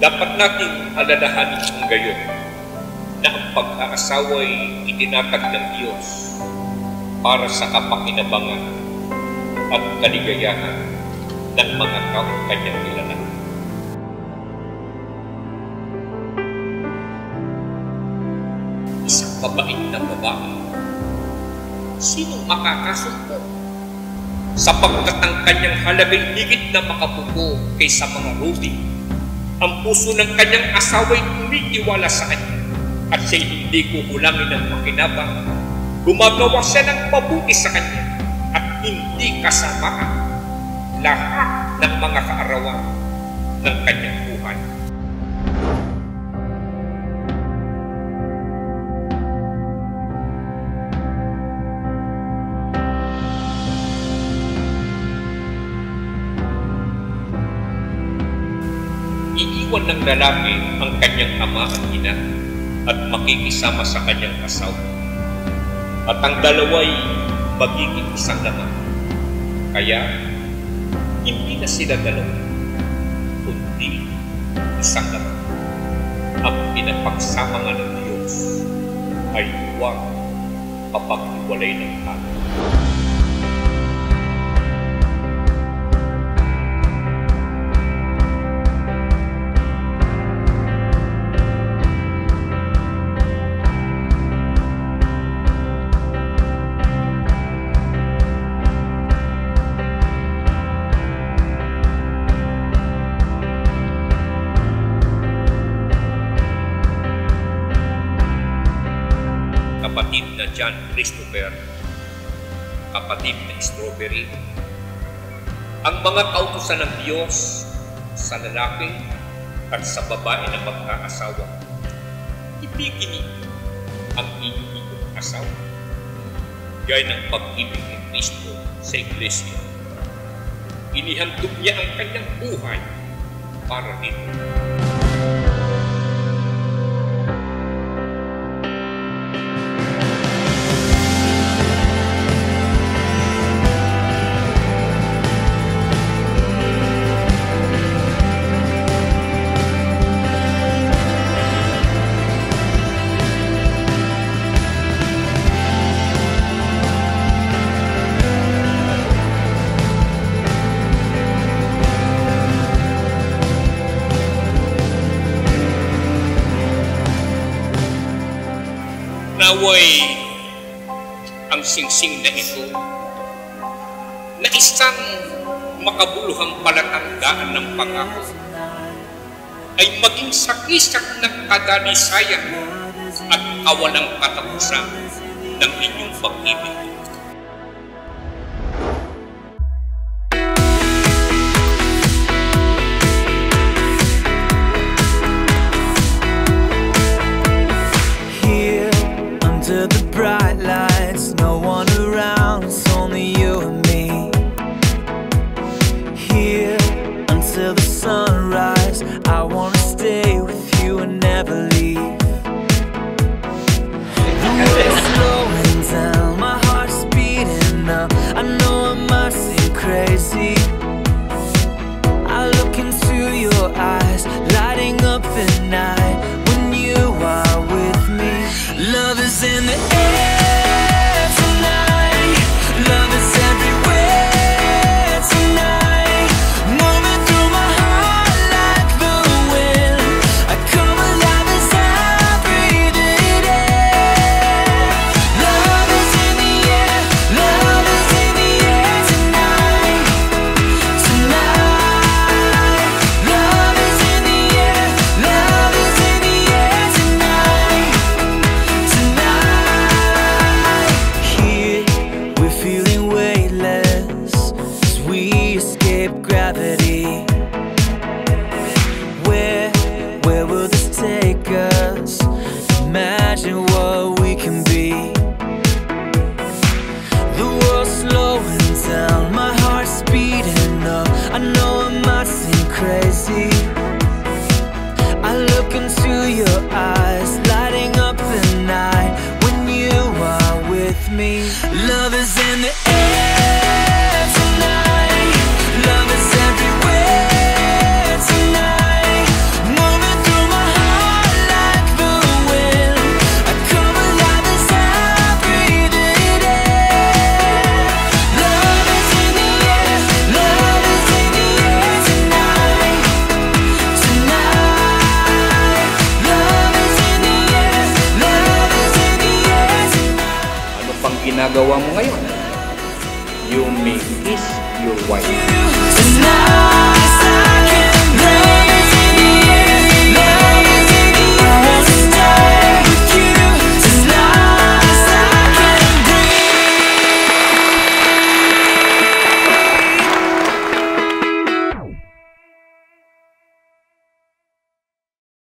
Dapat nating alalahanin kung gayon na ang pag-aasawa'y itinatag ng Diyos para sa kapakinabangan at kaligayahan ng mga taong kanyang nilalang. Isang mabait na babae, sinong makakasumpo? Sapagkat ang kanyang halagay higit na makabuko kaysa mga rubi. Ang puso ng kanyang asawa'y tumiiwala sa kanya at siya'y hindi kukulangin ng makinabang. Gumagawa siya ng mabuti sa kanya at hindi kasamaan lahat ng mga kaarawan ng kanyang buhay. Iiwan ng lalaki ang kanyang ama at ina at makikisama sa kanyang asawa. At ang dalawa'y magiging isang laman. Kaya, hindi na sila dalawa, kundi isang laman. Ang pinapagsama nga ng Diyos ay huwag kapag-iwalay ng tao. Kapatid na John Christopher, kapatid na Strawberry, ang mga kautusan ng Diyos sa lalaki at sa babae na magkaasawa. Ibigin ninyo ang inyong asawa, gaya ng pag-ibig ni Kristo sa Iglesia. Inihandog niya ang kanyang buhay para dito. Naway ang singsing na ito na isang makabuluhang palatandaan ng pangako ay maging sakisak ng kadalisayan at kawalang katapusan ng inyong pag-ibig. Under the bright lights, no one around, it's only you and me. Here until the sunrise, I wanna stay with you and never leave. The world's slowing down, my heart's beating up. I know I might seem crazy. I look into your eyes, lighting up the night when you are with me. Love is in the air tonight. Love is everywhere tonight. Moving through my heart like the wind. I come alive as I breathe it in. Love is in the air. Love is in the air tonight. Tonight. Love is in the air. Love is in the air tonight. Here we're feeling weightless as we escape gravity. Where will this take us? Imagine what we can be. The world's slowing down, my heart's speeding up. I know I might seem crazy. I look into your eyes, lighting up the night when you are with me. Love is in the air tonight. Love is everywhere tonight. Moving you may kiss your wife. Tonight